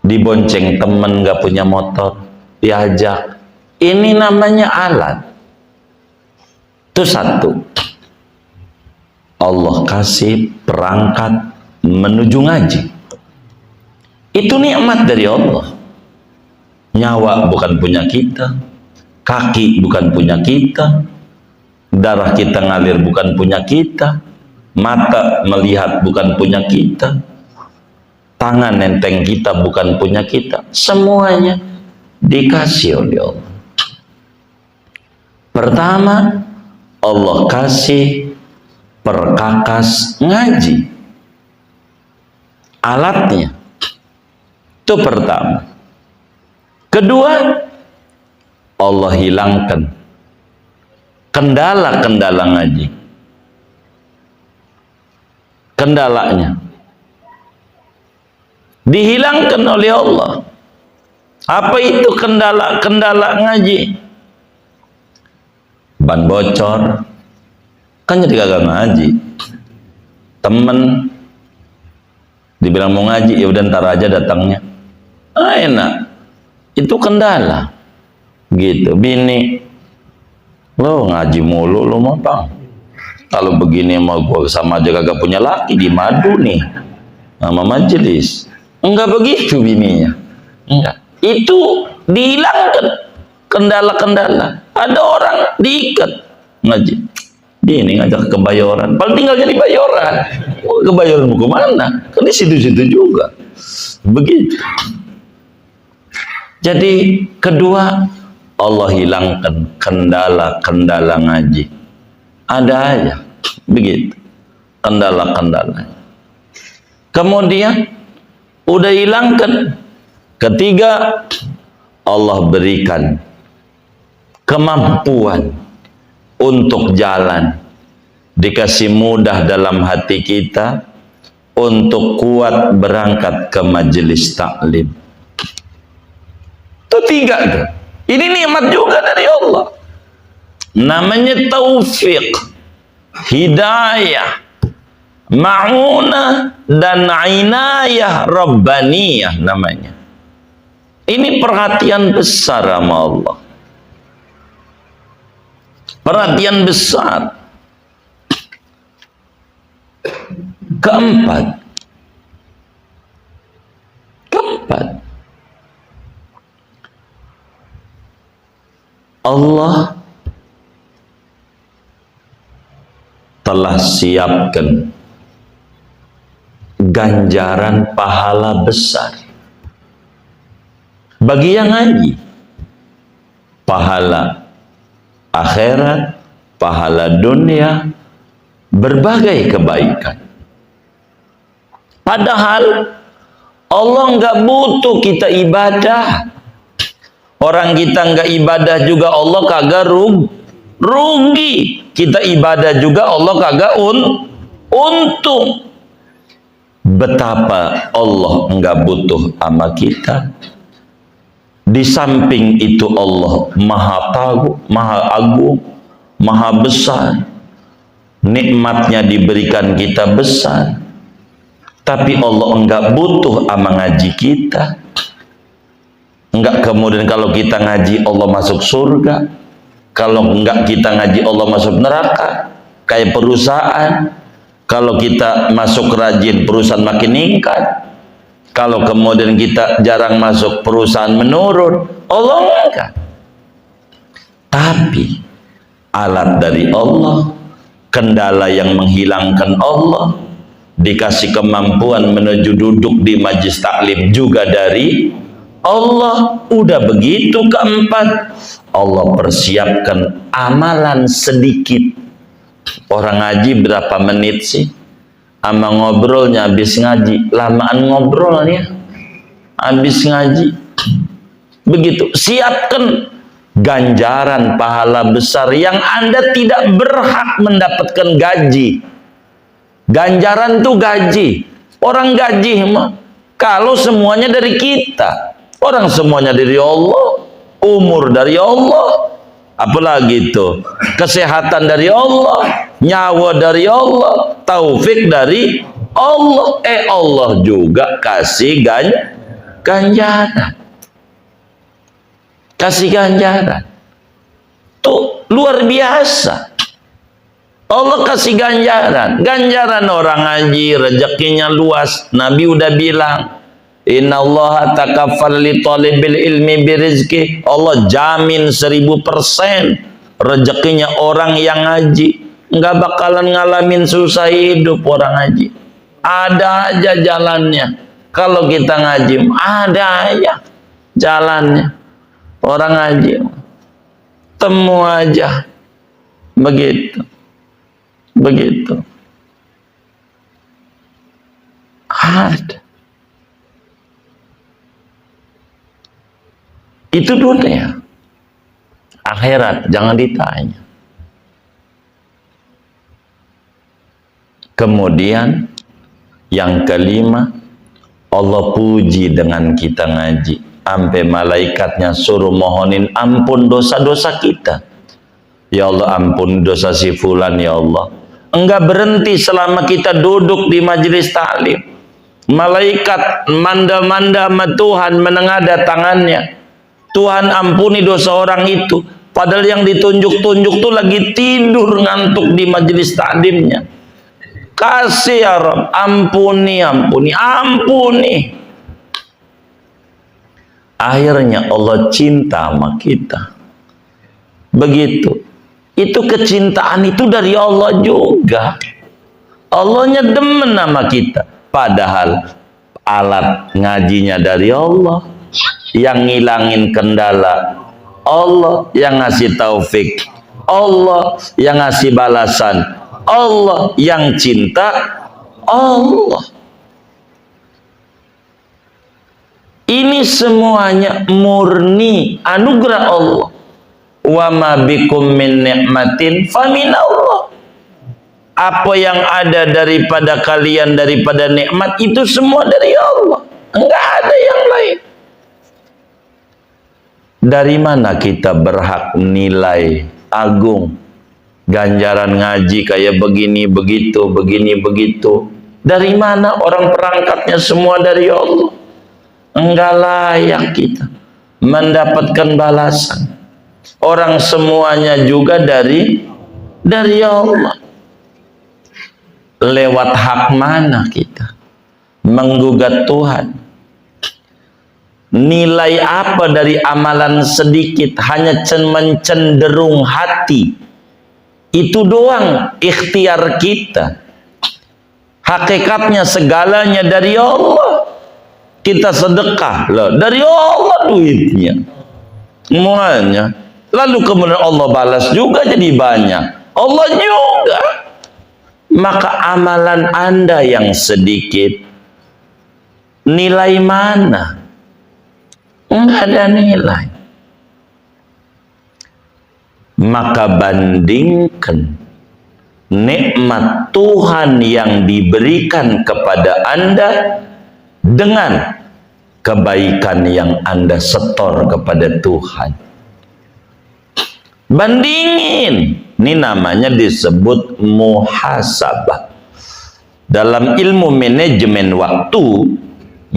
dibonceng temen enggak punya motor, diajak. Ini namanya alat. Itu satu. Allah kasih perangkat menuju ngaji. Itu nikmat dari Allah. Nyawa bukan punya kita, kaki bukan punya kita, darah kita ngalir bukan punya kita, mata melihat bukan punya kita, tangan nenteng kita bukan punya kita. Semuanya dikasih oleh Allah. Pertama, Allah kasih perkakas ngaji, alatnya. Itu pertama. Kedua, Allah hilangkan kendala-kendala ngaji. Kendalanya dihilangkan oleh Allah. Apa itu kendala-kendala ngaji? Ban bocor, kan jadi kagak ngaji. Temen dibilang mau ngaji, ya udah ntar aja datangnya. Enak. Itu kendala. Gitu. Bini, lo ngaji mulu lo mah bang. Kalau begini mau gua sama aja kagak punya laki, di madu nih sama majelis. Enggak begitu bininya. Enggak. Itu dihilangkan kendala-kendala. Ada orang diikat ngaji. Dia ini ngajak ke Bayoran. Paling tinggal jadi Bayoran. Ke Bayoran mau kemana? Kan di situ-situ juga. Begitu. Jadi kedua, Allah hilangkan kendala-kendala ngaji. Ada aja. Begitu. Kendala-kendala. Kemudian udah hilangkan. Ketiga, Allah berikan kemampuan untuk jalan. Dikasih mudah dalam hati kita untuk kuat berangkat ke majelis taklim. Itu tiga tuh. Ini nikmat juga dari Allah. Namanya taufik, hidayah, ma'unah, dan inayah rabbaniyah namanya. Ini perhatian besar sama Allah. Perhatian besar. Keempat, Allah telah siapkan ganjaran pahala besar bagi yang ngaji. Pahala akhirat, pahala dunia, berbagai kebaikan. Padahal Allah nggak butuh kita ibadah. Orang kita nggak ibadah juga Allah kagak rugi. Kita ibadah juga Allah kagak untung. Betapa Allah nggak butuh sama kita. Di samping itu Allah maha tahu, maha agung, maha besar. Nikmatnya diberikan kita besar. Tapi Allah enggak butuh sama ngaji kita. Enggak kemudian kalau kita ngaji Allah masuk surga. Kalau enggak kita ngaji Allah masuk neraka. Kayak perusahaan. Kalau kita masuk rajin perusahaan makin meningkat. Kalau kemudian kita jarang masuk perusahaan menurun. Allah enggak. Tapi alat dari Allah, kendala yang menghilangkan Allah, dikasih kemampuan menuju duduk di majlis taklim juga dari Allah. Udah begitu keempat, Allah persiapkan amalan sedikit. Orang ngaji berapa menit sih? Sama ngobrolnya habis ngaji, lamaan ngobrolnya habis ngaji. Begitu, siapkan ganjaran pahala besar yang Anda tidak berhak mendapatkan gaji. Ganjaran tuh gaji. Orang gaji mah kalau semuanya dari kita. Orang semuanya dari Allah, umur dari Allah, apalagi itu kesehatan dari Allah, nyawa dari Allah, taufik dari Allah. Allah juga kasih ganjaran. Kasih ganjaran. Tuh luar biasa. Allah kasih ganjaran. Ganjaran orang ngaji, rezekinya luas. Nabi udah bilang, Inna Allah takaffal li talibil ilmi birizki. Allah jamin 1000% rezekinya orang yang ngaji. Nggak bakalan ngalamin susah hidup orang ngaji. Ada aja jalannya. Kalau kita ngaji, ada aja jalannya. Orang ngaji, temu aja. Begitu. Begitu. Ada. Itu dunia. Akhirat jangan ditanya. Kemudian yang kelima, Allah puji dengan kita ngaji. Sampai malaikatnya suruh mohonin ampun dosa-dosa kita. Ya Allah, ampun dosa si fulan ya Allah. Enggak berhenti selama kita duduk di majelis taklim. Malaikat manda-manda sama Tuhan menengadah tangannya. Tuhan ampuni dosa orang itu. Padahal yang ditunjuk-tunjuk tuh lagi tidur ngantuk di majelis taklimnya. Kasih ya Rabb, ampuni, ampuni, ampuni. Akhirnya Allah cinta sama kita. Begitu. Itu kecintaan itu dari Allah juga. Allahnya demen sama kita. Padahal alat ngajinya dari Allah. Yang ngilangin kendala Allah, yang ngasih taufik Allah, yang ngasih balasan Allah, yang cinta Allah. Ini semuanya murni anugerah Allah. Wa ma bikum min ni'matin famin Allah. Apa yang ada daripada kalian daripada nikmat itu semua dari Allah. Enggak ada yang lain. Dari mana kita berhak nilai agung ganjaran ngaji kayak begini begitu, begini begitu? Dari mana? Orang perangkatnya semua dari Allah. Enggak layak kita mendapatkan balasan. Orang semuanya juga dari Allah. Lewat hak mana kita menggugat Tuhan? Nilai apa dari amalan sedikit? Hanya mencenderung hati. Itu doang ikhtiar kita. Hakikatnya segalanya dari Allah. Kita sedekah loh, dari Allah duitnya semuanya. Lalu kemudian Allah balas juga jadi banyak. Allah juga. Maka amalan Anda yang sedikit, nilai mana? Enggak ada nilai. Maka bandingkan nikmat Tuhan yang diberikan kepada Anda dengan kebaikan yang Anda setor kepada Tuhan. Bandingin. Ini namanya disebut muhasabah. Dalam ilmu manajemen waktu,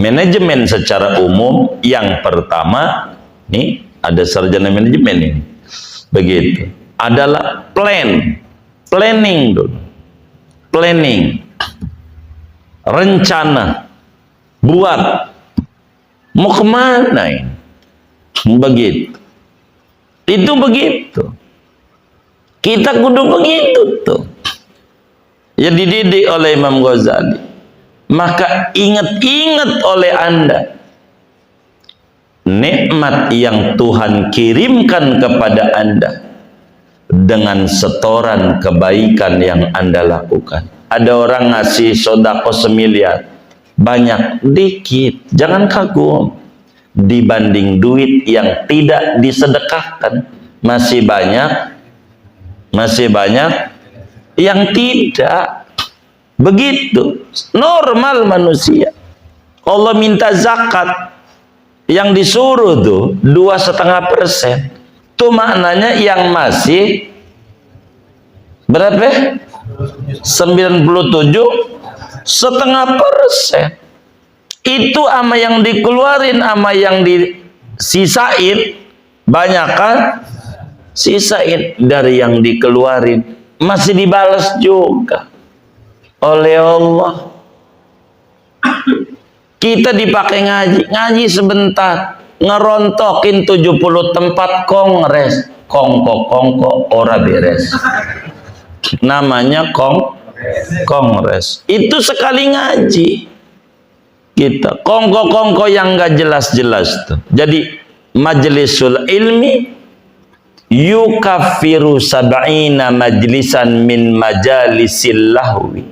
manajemen secara umum, yang pertama, nih ada sarjana manajemen ini. Begitu. Adalah planning dulu. Planning. Rencana. Buat. Mau kemana ini? Begitu. Itu begitu. Kita kudu begitu tuh. Ya dididik oleh Imam Ghazali. Maka ingat-ingat oleh Anda nikmat yang Tuhan kirimkan kepada Anda dengan setoran kebaikan yang Anda lakukan. Ada orang ngasih sodako 1 miliar, banyak, dikit, jangan kagum. Dibanding duit yang tidak disedekahkan, masih banyak yang tidak. Begitu normal manusia. Allah minta zakat, yang disuruh tuh 2,5%. Itu maknanya yang masih berapa? 97,5%. Itu ama yang dikeluarin, ama yang disisain, banyak kan? Sisain dari yang dikeluarin. masih dibalas juga oleh Allah. Kita dipakai ngaji sebentar, ngerontokin 70 tempat kongres, kongko ora beres. Namanya kongres. Itu sekali ngaji. Kita kongko yang nggak jelas-jelas tuh. Jadi majlisul ilmi yukafiru sab'ina majlisan min majalisil lahwi.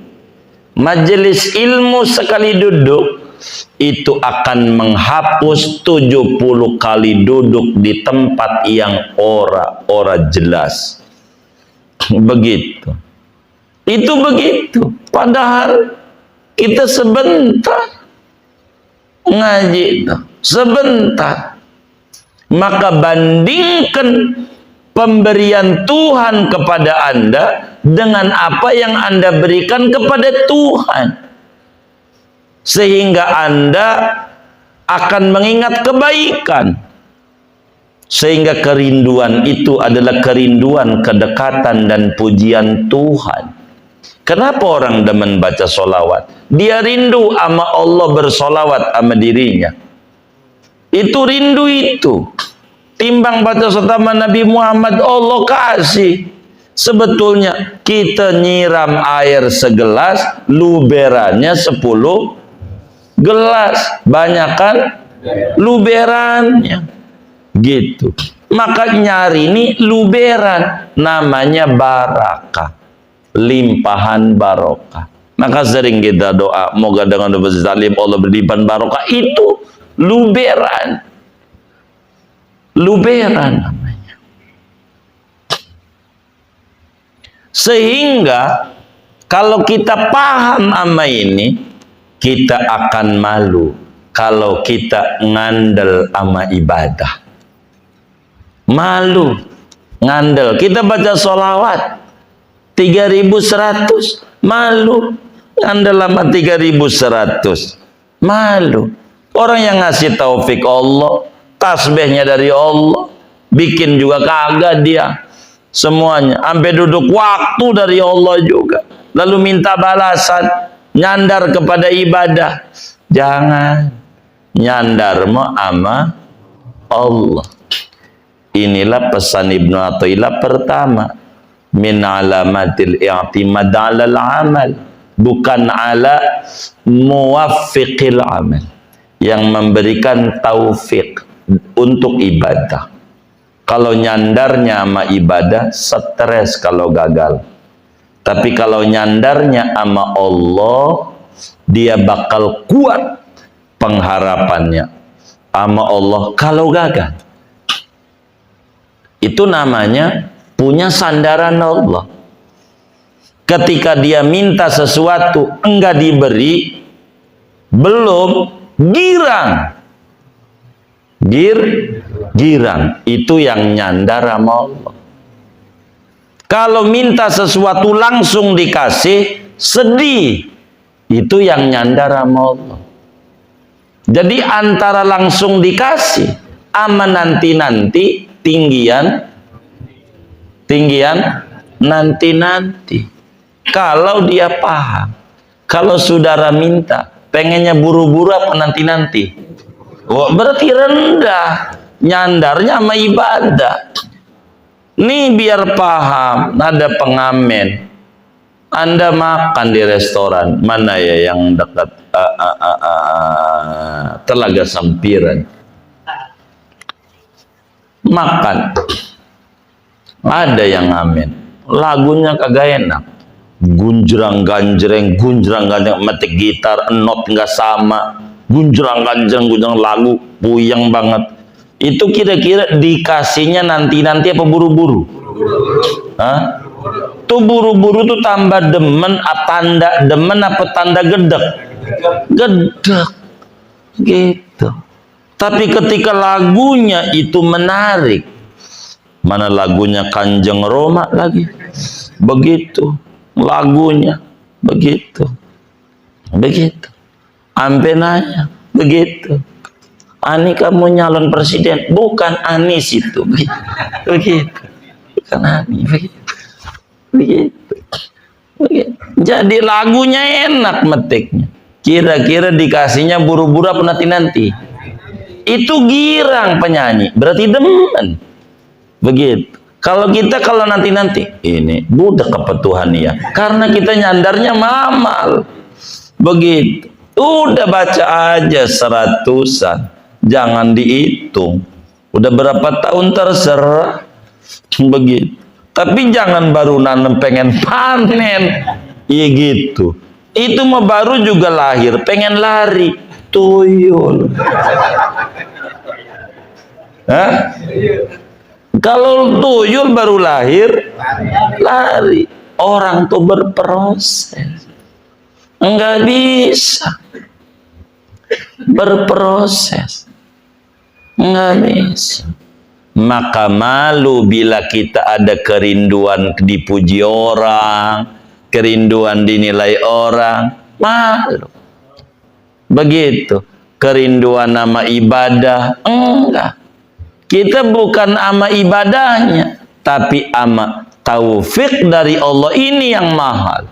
Majelis ilmu sekali duduk itu akan menghapus 70 kali duduk di tempat yang ora jelas. Begitu. Itu begitu. Padahal kita sebentar ngaji, sebentar. Maka bandingkan pemberian Tuhan kepada Anda dengan apa yang Anda berikan kepada Tuhan, sehingga Anda akan mengingat kebaikan, sehingga kerinduan itu adalah kerinduan kedekatan dan pujian Tuhan. Kenapa orang demen baca solawat? Dia rindu sama Allah, bersolawat sama dirinya. Itu rindu itu. Timbang baca sama Nabi Muhammad, Allah kasih. Sebetulnya kita nyiram air segelas, luberannya 10 gelas. Banyak kan luberannya. Gitu. Maka nyari ini luberan, namanya barakah, limpahan barokah. Maka sering kita doa, moga dengan doa zalim Allah berlimpahan barokah. Itu luberan. Luberan namanya. Sehingga kalau kita paham sama ini, kita akan malu kalau kita ngandel sama ibadah. Malu ngandel. Kita baca sholawat 3100, malu ngandel sama 3100, malu. Orang yang ngasih taufik Allah, tasbihnya dari Allah, bikin juga kagak dia. Semuanya sampai duduk waktu dari Allah juga, lalu minta balasan, nyandar kepada ibadah. Jangan nyandar sama Allah. Inilah pesan Ibnu Athaillah pertama, min alamatil i'timad 'alal amal, bukan ala muwaffiqil amal, yang memberikan taufik untuk ibadah. Kalau nyandarnya sama ibadah, stres kalau gagal. Tapi kalau nyandarnya sama Allah, dia bakal kuat pengharapannya sama Allah kalau gagal. Itu namanya punya sandaran Allah. Ketika dia minta sesuatu enggak diberi, belum girang. Girang itu yang nyandar sama Allah. Kalau minta sesuatu langsung dikasih, sedih. Itu yang nyandar sama Allah. Jadi antara langsung dikasih sama nanti-nanti, tinggian nanti-nanti. Kalau dia paham, kalau saudara minta, pengennya buru-buru apa nanti-nanti? Oh, berarti rendah, nyandarnya sama ibadah. Nih biar paham, ada pengamen. Anda makan di restoran, mana ya yang dekat Telaga Sampiran. Makan. Ada yang ngamen. Lagunya kagak enak. Gunjrang-ganjreng, metik gitar, not nggak sama. Gunjrang-ganjreng, lagu puyeng banget. Itu kira-kira dikasihnya nanti-nanti apa buru-buru? Hah? Tuh buru-buru tuh tambah demen, tanda demen apa tanda gedek? Gedek. Gitu. Tapi ketika lagunya itu menarik, mana lagunya Kanjeng Roma lagi? Begitu. Lagunya begitu. Begitu. Ampe nanya, begitu. Ani kamu nyalon presiden? Bukan Anies itu. Begitu. Bukan Ani. Begitu. Jadi lagunya enak metiknya. Kira-kira dikasihnya buru-buru apa nanti-nanti? Itu girang penyanyi, berarti demen. Begitu. Kalau kita kalau nanti-nanti, ini budak kepetuhan ya. Karena kita nyandarnya mamal. Begitu. Udah baca aja seratusan. Jangan dihitung. Udah berapa tahun terserah. Begitu. Tapi jangan baru nanam pengen panen. Iya gitu. Itu mah baru juga lahir, pengen lari. Tuyul. Hah? Kalau tuyul baru lahir, lari. Orang tuh berproses. Enggak bisa. Berproses. Enggak bisa. Maka malu bila kita ada kerinduan dipuji orang, kerinduan dinilai orang, malu. Begitu. Kerinduan nama ibadah, enggak. Kita bukan ama ibadahnya, tapi ama taufik dari Allah, ini yang mahal.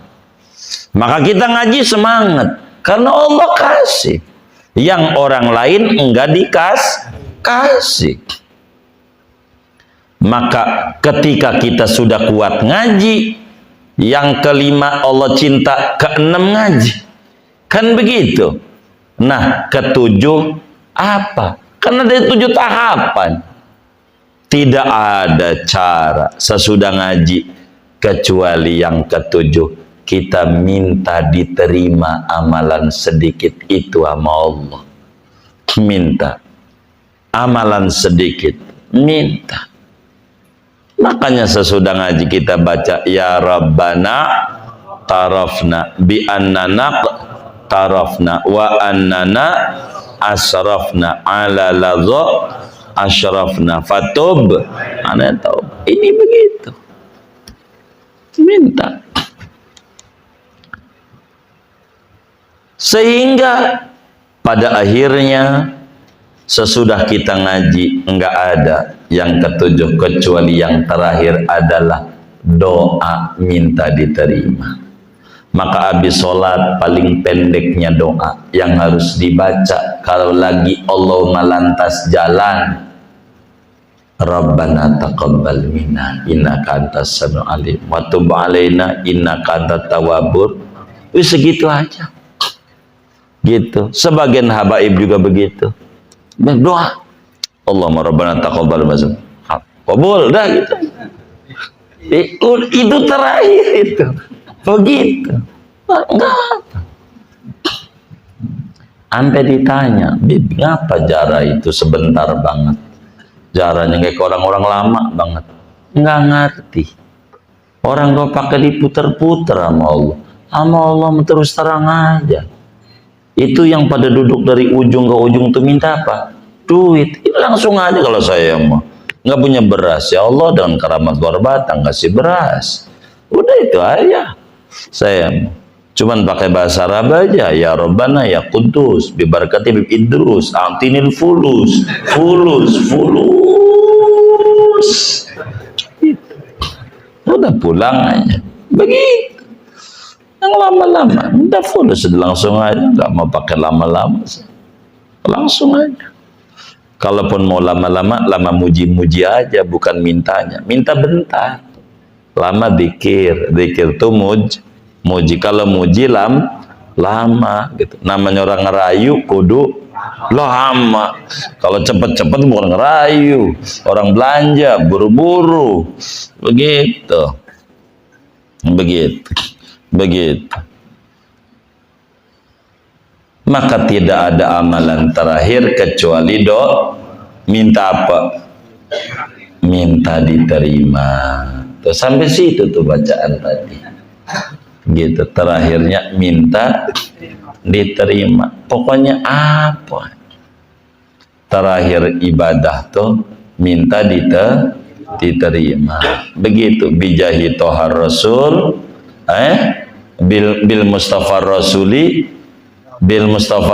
Maka kita ngaji semangat, karena Allah kasih. Yang orang lain enggak dikasih. Maka ketika kita sudah kuat ngaji, yang kelima Allah cinta, keenam ngaji. Kan begitu. Nah, ketujuh apa? Karena ada 7 tahapan. Tidak ada cara sesudah ngaji kecuali yang ketujuh, kita minta diterima amalan sedikit itu sama Allah. Minta amalan sedikit, minta. Makanya sesudah ngaji kita baca ya Rabbana tarafna bi annana tarafna wa annana asrafna ala ladha asyrafna fatub ana taub. Ini begitu. Minta. Sehingga pada akhirnya sesudah kita ngaji enggak ada yang ketujuh kecuali yang terakhir adalah doa minta diterima. Maka habis sholat paling pendeknya doa yang harus dibaca kalau lagi Allahumma lantas jalan. Rabbana taqabbal minna innaka antas samiul alim wa tub alaina innaka antat tawwabur. Wis segitu aja. Gitu. Sebagian habaib juga begitu. Berdoa. Allahumma rabbana taqabbal minna. Kabul dah gitu. Itu terakhir itu. Begitu. Enggak. Sampai ditanya, Bib, ngapa jara itu sebentar banget? Jaranya kayak orang-orang lama banget. Enggak ngerti. Orang kau pakai diputer-puter sama Allah. Sama Allah terus terang aja. Itu yang pada duduk dari ujung ke ujung tuh minta apa? Duit. Ini langsung aja kalau saya mau. Nggak punya beras. Ya Allah dengan keramat luar batang kasih beras. Udah itu aja. Saya cuman pakai bahasa Arab aja. Ya Rabbana ya Qudus bi barakati bi Idrus a'tinil fulus. Udah pulang aja. Begitu. Yang lama-lama udah fulus langsung aja. Nggak mau pakai lama-lama. Langsung aja. Kalaupun mau lama-lama, lama muji-muji aja, bukan mintanya. Minta bentar. Lama dikir tuh muji. Kalau muji lama gitu. Namanya orang ngerayu kudu lama. Kalau cepet-cepet bukan ngerayu. Orang belanja buru-buru. Begitu. Maka tidak ada amalan terakhir kecuali minta apa? Minta diterima. Tuh, sampai situ tuh bacaan tadi. Gitu, terakhirnya minta diterima. Pokoknya apa? Terakhir ibadah tuh minta diterima. Begitu bijahi tohar rasul, bil Mustafa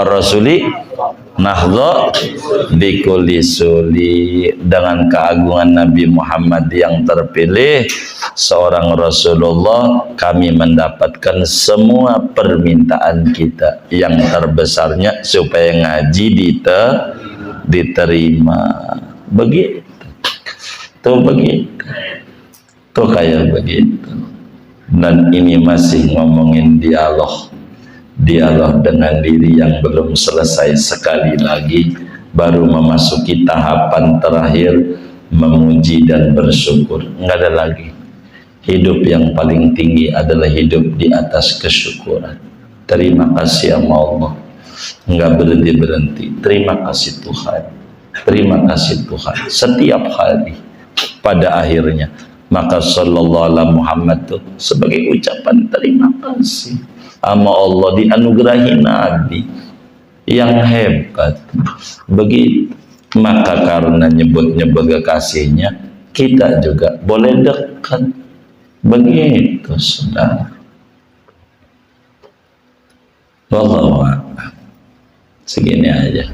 Rasuli nahdha bikulli suli, dengan keagungan Nabi Muhammad yang terpilih seorang Rasulullah, kami mendapatkan semua permintaan kita. Yang terbesarnya supaya ngaji diterima. Begitu. Tuh begitu. Tuh kayak begitu. Dan ini masih ngomongin dialog dengan diri yang belum selesai. Sekali lagi baru memasuki tahapan terakhir, memuji dan bersyukur. Enggak ada lagi. Hidup yang paling tinggi adalah hidup di atas kesyukuran. Terima kasih sama Allah, enggak berhenti. Terima kasih Tuhan, terima kasih Tuhan. Setiap hari pada akhirnya, maka sallallahu alaihi Muhammad itu sebagai ucapan terima kasih sama Allah, dianugerahi Nabi yang hebat. Begitu, maka karena nyebut-nyebut kekasihnya, kita juga boleh dekat. Begitu, saudara. Wallahu a'lam. Segini aja.